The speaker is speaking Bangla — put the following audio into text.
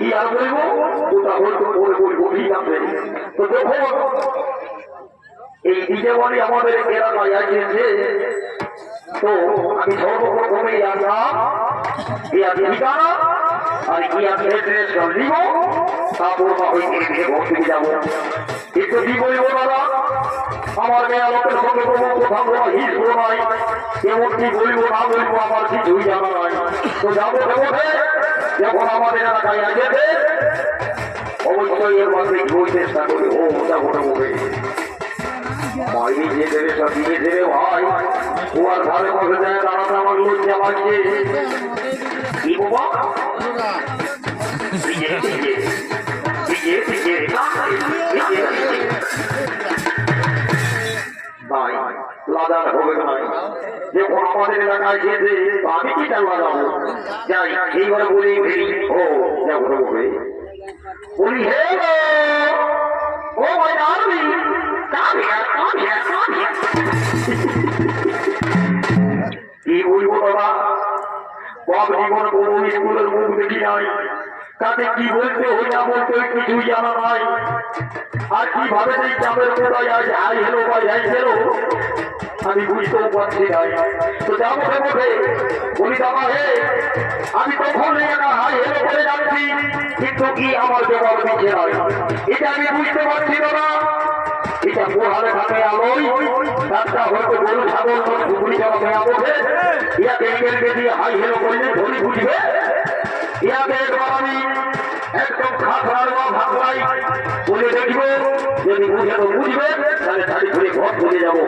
কি আর বলবো, ওটা হয়তো বলবো ঠিক আছে। তো দেখো এই ডিজে বাড়ি আমাদের এলাকায় আসছে, তো আমি সর্বপ্রথমেই আসলাম ইয়ার ঠিকানা আর ইয়ার অ্যাড্রেস দিব, তারপর ভর্তি যাবো। একটু কি বলবো দাদা, আমার মেয়ে লোকের সঙ্গে কোনো কোথাও হিসব নাই, কেমন কি বলবো না বলবো আমার কিছুই জানা নাই। তো যাবো দেবো যখন আমাদের এলাকায় আসবে অবশ্যই এর মধ্যে বই চেষ্টা করি। ও যাবো দেবো বাইরে যে দেবে সব দিয়ে দেবে ভাই, ও আর ঘরে বসে যায় দাঁড়াতে আমার লজ্জা লাগছে। কি বাবা লাদার হবে না, যখন আমাদের এলাকায় যেতে আমি কি লাগাবো যাই এইবারে বলি ও যাবো বলি হে ও ভাই আরবি কি বলবো বাবা, বাপ জীবন কোনো স্কুলের মুখ দেখি নাই, তাতে কি বলতে হই না বলতে কিছুই জানা নাই। আর কিভাবে সেই চাপের কোথায় আজ হাই হেলো বা যাই হেলো আমি বুঝতেও পারছি নাই। তো যাবো বসে বলি বাবা হে, আমি তখন হাই হেলো করে যাচ্ছি, কিন্তু কি আমার জবাব দিচ্ছে নয়, এটা আমি বুঝতে পারছি না। এটা পোহারে থাকে আলোয় তারটা হয়তো গরু ছাগল পুকুরি যাওয়া মেয়া বসে ইয়াকে এঁকে দিয়ে হাই হেলো করলে ধরি বুঝবে। ইয়াকে একবার আমি একদম খাতার বা ভাবলাই বলে দেখবো, যদি বুঝে তো বুঝবে, তাহলে শাড়ি ধরে ঘর চলে যাবো।